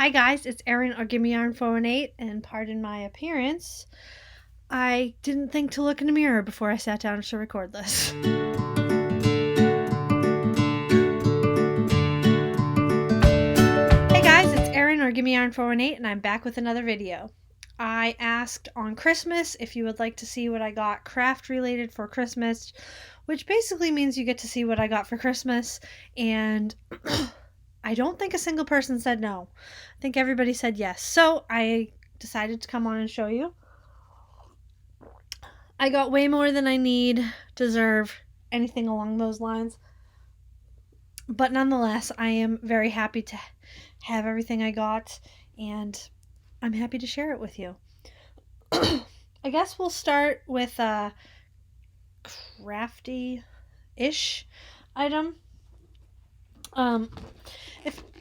Hi guys, it's Erin or Gimme Yarn 418, and pardon my appearance. I didn't think to look in the mirror before I sat down to record this. Hey guys, it's Erin or Gimme Yarn 418, and I'm back with another video. I asked on Christmas if you would like to see what I got craft related for Christmas, which basically means you get to see what I got for Christmas, and I don't think a single person said no. I think everybody said yes. So I decided to come on and show you. I got way more than I need, deserve, anything along those lines. But nonetheless, I am very happy to have everything I got, and I'm happy to share it with you. I guess we'll start with a crafty-ish item.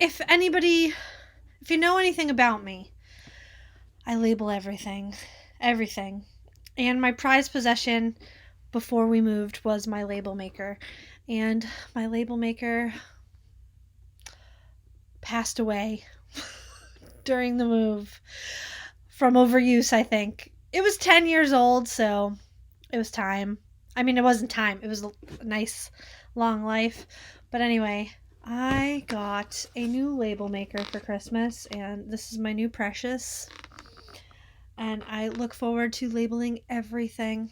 If you know anything about me, I label everything. And my prized possession before we moved was my label maker. And my label maker passed away during the move from overuse, I think. It was 10 years old, so it was time. I mean, it wasn't time. It was a nice long life. But anyway, I got a new label maker for Christmas, and this is my new precious. And I look forward to labeling everything.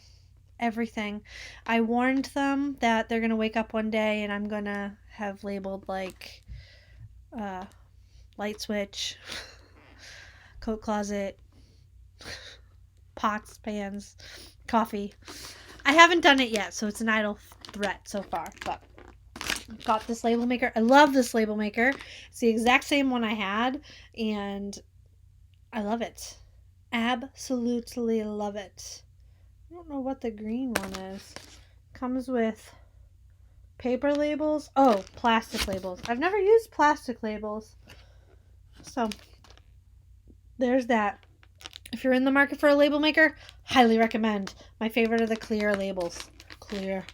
I warned them that they're going to wake up one day and I'm going to have labeled like light switch, coat closet, pots, pans, coffee. I haven't done it yet, so it's an idle threat so far, but I've got this label maker. I love this label maker. It's the exact same one I had, and I love it. Absolutely love it. I don't know what the green one is. Comes with paper labels. Oh, plastic labels. I've never used plastic labels. So, there's that. If you're in the market for a label maker, highly recommend. My favorite are the clear labels. Clear.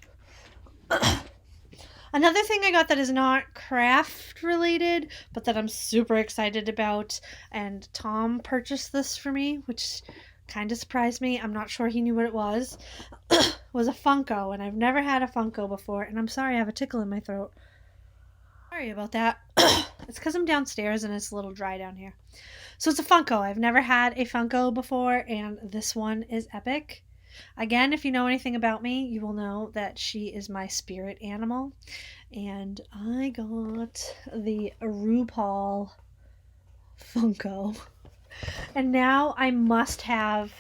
Another thing I got that is not craft related, but that I'm super excited about, and Tom purchased this for me, which kind of surprised me. I'm not sure he knew what it was. Was a Funko, and I've never had a Funko before, and I'm sorry I have a tickle in my throat. Sorry about that. It's because I'm downstairs and it's a little dry down here. So it's a Funko. I've never had a Funko before, and this one is epic. Again, if you know anything about me, you will know that she is my spirit animal. And I got the RuPaul Funko. And now I must have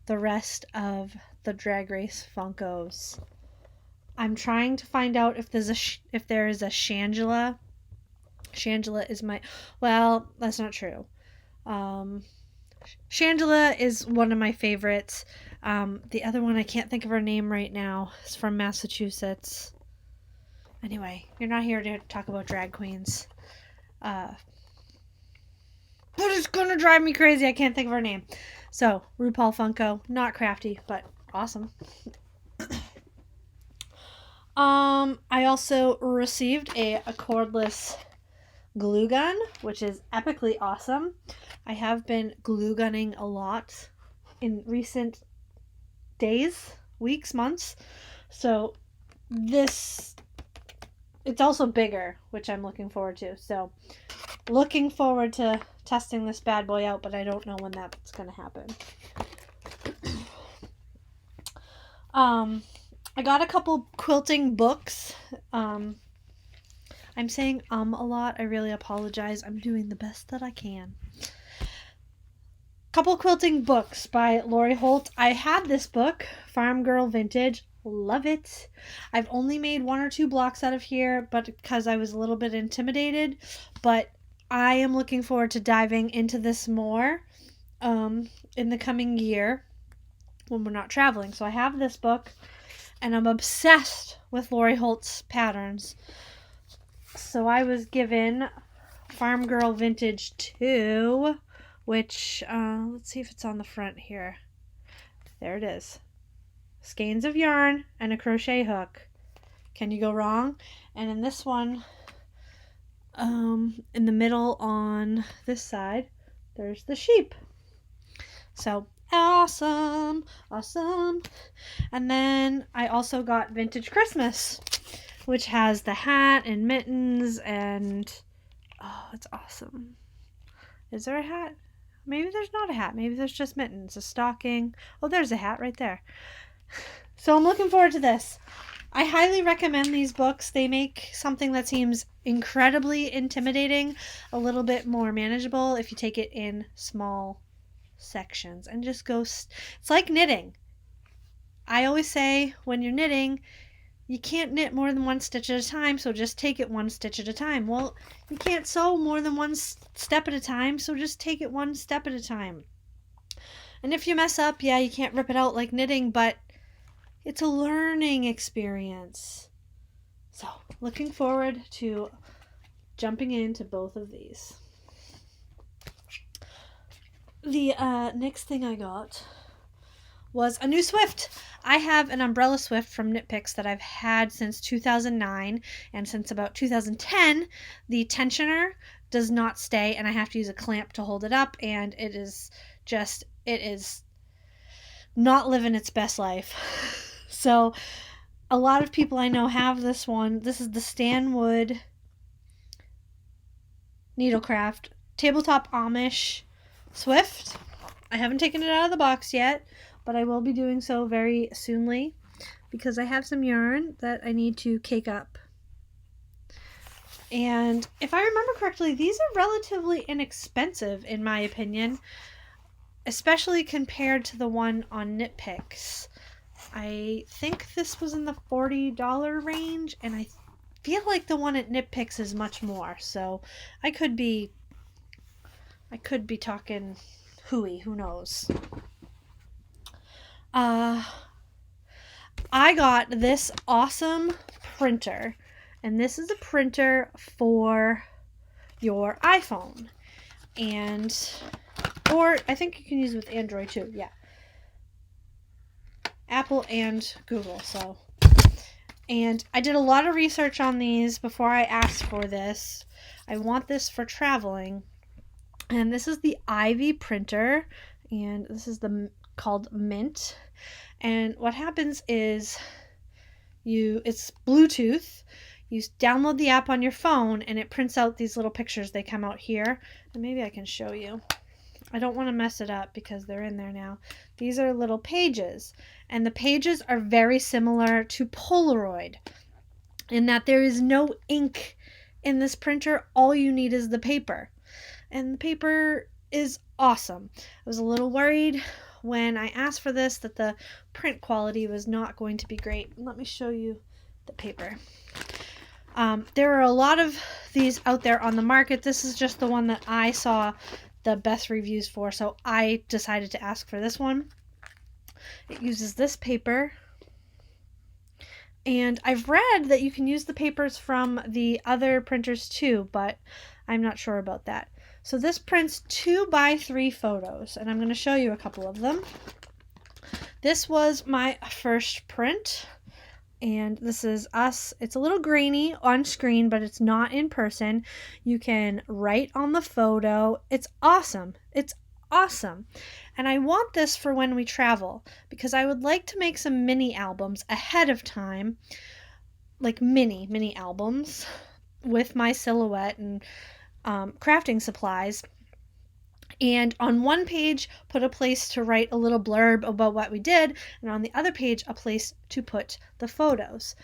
the rest of the Drag Race Funkos. I'm trying to find out if there is a Shangela. Shangela is my... Well, that's not true. Shangela is one of my favorites. The other one, I can't think of her name right now. It's from Massachusetts. Anyway, you're not here to talk about drag queens. But it's gonna drive me crazy. I can't think of her name. So, RuPaul Funko. Not crafty, but awesome. I also received a cordless glue gun, which is epically awesome. I have been glue gunning a lot in recent days, weeks, months. So it's also bigger, which I'm looking forward to. So looking forward to testing this bad boy out, but I don't know when that's going to happen. I got a couple quilting books. I'm saying a lot. I really apologize. I'm doing the best that I can. Couple quilting books by Lori Holt. I had this book, Farm Girl Vintage. Love it. I've only made 1 or 2 blocks out of here, but because I was a little bit intimidated. But I am looking forward to diving into this more in the coming year when we're not traveling. So I have this book, and I'm obsessed with Lori Holt's patterns. So I was given Farm Girl Vintage 2, which, let's see if it's on the front here. There it is. Skeins of yarn and a crochet hook. Can you go wrong? And in this one, In the middle on this side, there's the sheep. So awesome, awesome. And then I also got Vintage Christmas, which has the hat and mittens and, oh, it's awesome. Is there a hat? Maybe there's not a hat. Maybe there's just mittens, a stocking. Oh, there's a hat right there. So I'm looking forward to this. I highly recommend these books. They make something that seems incredibly intimidating a little bit more manageable if you take it in small sections and just go. It's like knitting. I always say when you're knitting, you can't knit more than one stitch at a time, so just take it one stitch at a time. Well, you can't sew more than one step at a time, so just take it one step at a time. And if you mess up, yeah, you can't rip it out like knitting, but it's a learning experience. So, looking forward to jumping into both of these. The next thing I got was a new Swift. I have an umbrella Swift from Knit Picks that I've had since 2009, and since about 2010, the tensioner does not stay, and I have to use a clamp to hold it up, and it is not living its best life. So a lot of people I know have this one. This is the Stanwood Needlecraft Tabletop Amish Swift. I haven't taken it out of the box yet, but I will be doing so very soonly because I have some yarn that I need to cake up. And if I remember correctly, these are relatively inexpensive in my opinion, especially compared to the one on Knit Picks. I think this was in the $40 range, and I feel like the one at Knit Picks is much more. So I could be talking hooey, who knows. I got this awesome printer, and this is a printer for your iPhone, or I think you can use it with Android too. Yeah, Apple and Google. And I did a lot of research on these before I asked for this. I want this for traveling, and this is the Ivy printer, and this is called Mint. And what happens is it's Bluetooth. You download the app on your phone, and it prints out these little pictures. They come out here, and maybe I can show you. I don't want to mess it up because they're in there now. These are little pages, and the pages are very similar to Polaroid in that there is no ink in this printer. All you need is the paper, and the paper is awesome. I was a little worried when I asked for this that the print quality was not going to be great. Let me show you the paper. There are a lot of these out there on the market. This is just the one that I saw the best reviews for, so I decided to ask for this one. It uses this paper, and I've read that you can use the papers from the other printers too, but I'm not sure about that. So this prints 2x3 photos, and I'm going to show you a couple of them. This was my first print, and this is us. It's a little grainy on screen, but it's not in person. You can write on the photo. It's awesome. It's awesome. And I want this for when we travel, because I would like to make some mini albums ahead of time, like mini albums with my silhouette and crafting supplies, and on one page put a place to write a little blurb about what we did, and on the other page a place to put the photos.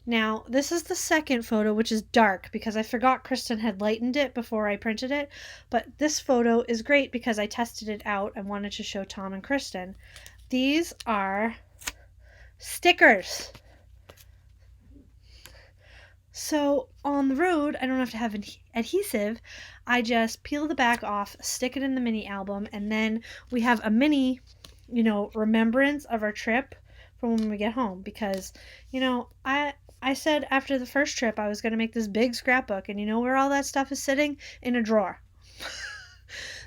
Now this is the second photo, which is dark because I forgot Kristen had lightened it before I printed it, but this photo is great because I tested it out and wanted to show Tom and Kristen. These are stickers. So on the road, I don't have to have adhesive. I just peel the back off, stick it in the mini album, and then we have a mini, remembrance of our trip for when we get home. Because, I said after the first trip I was going to make this big scrapbook, and you know where all that stuff is sitting? In a drawer.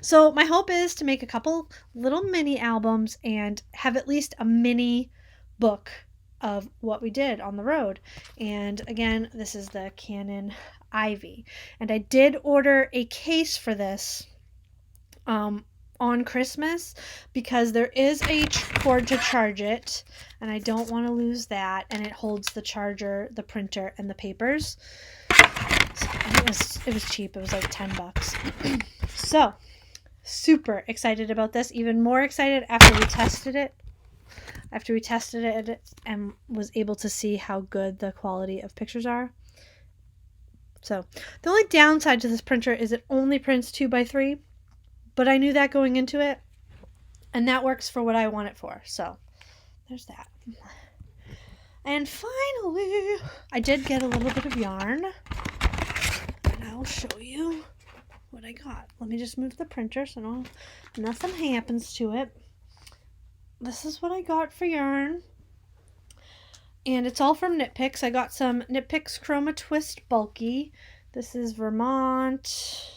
So my hope is to make a couple little mini albums and have at least a mini book of what we did on the road. And again, this is the Canon ivy. And I did order a case for this on Christmas because there is a cord to charge it, and I don't want to lose that, and it holds the charger, the printer, and the papers. So it was cheap. It was like $10. So super excited about this. Even more excited after we tested it. And was able to see how good the quality of pictures are. So the only downside to this printer is it only prints 2x3, but I knew that going into it, and that works for what I want it for. So there's that. And finally, I did get a little bit of yarn, and I'll show you what I got. Let me just move the printer so nothing happens to it. This is what I got for yarn, and it's all from Knit Picks. I got some Knit Picks Chroma Twist Bulky. This is Vermont.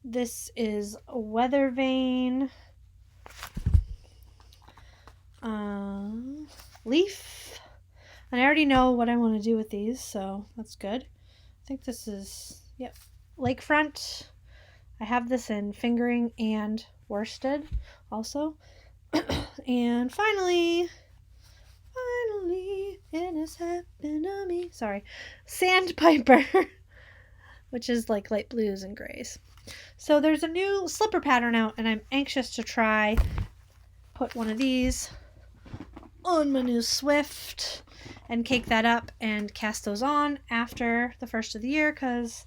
This is Weather Vane. Leaf. And I already know what I want to do with these, so that's good. I think this is, yep, Lakefront. I have this in fingering and worsted also. And finally, it has happened to me. Sorry. Sandpiper, which is like light blues and grays. So there's a new slipper pattern out, and I'm anxious to try put one of these on my new Swift and cake that up and cast those on after the first of the year, because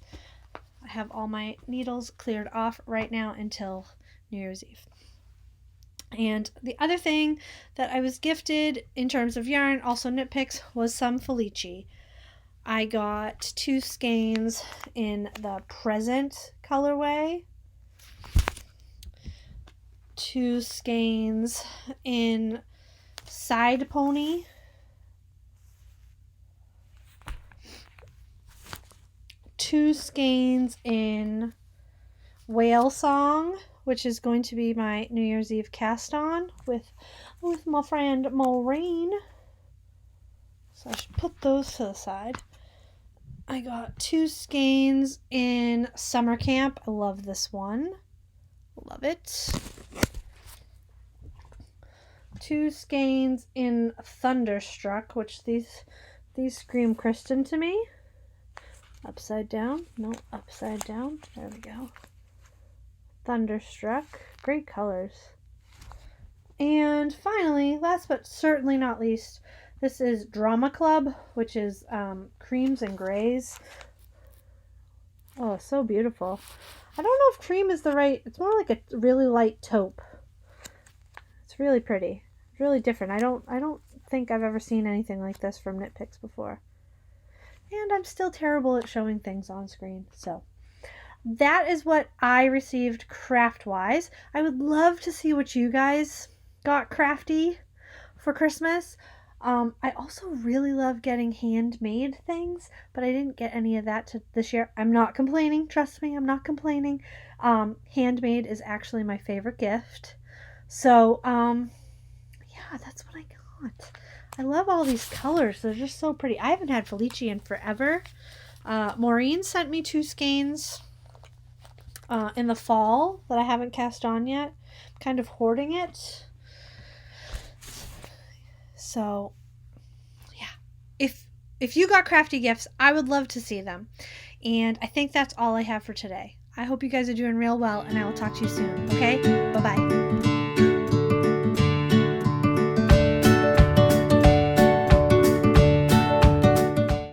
I have all my needles cleared off right now until New Year's Eve. And the other thing that I was gifted in terms of yarn, also Knit Picks, was some Felici. I got 2 skeins in the Present colorway, 2 skeins in Side Pony, 2 skeins in Whale Song, which is going to be my New Year's Eve cast on with my friend Maureen. So I should put those to the side. I got 2 skeins in Summer Camp. I love this one. Love it. 2 skeins in Thunderstruck, which these scream Kristen to me. Upside down. No, upside down. There we go. Thunderstruck. Great colors. And finally, last but certainly not least, this is Drama Club, which is creams and grays. Oh, so beautiful. I don't know if cream is the right, it's more like a really light taupe. It's really pretty. It's really different. I don't think I've ever seen anything like this from Knit Picks before. And I'm still terrible at showing things on screen. So that is what I received craft-wise. I would love to see what you guys got crafty for Christmas. I also really love getting handmade things, but I didn't get any of that this year. I'm not complaining. Trust me, I'm not complaining. Handmade is actually my favorite gift. So, yeah, that's what I got. I love all these colors. They're just so pretty. I haven't had Felici in forever. Maureen sent me 2 skeins in the fall that I haven't cast on yet. I'm kind of hoarding it. So, yeah. If you got crafty gifts, I would love to see them. And I think that's all I have for today. I hope you guys are doing real well, and I will talk to you soon. Okay? Bye-bye.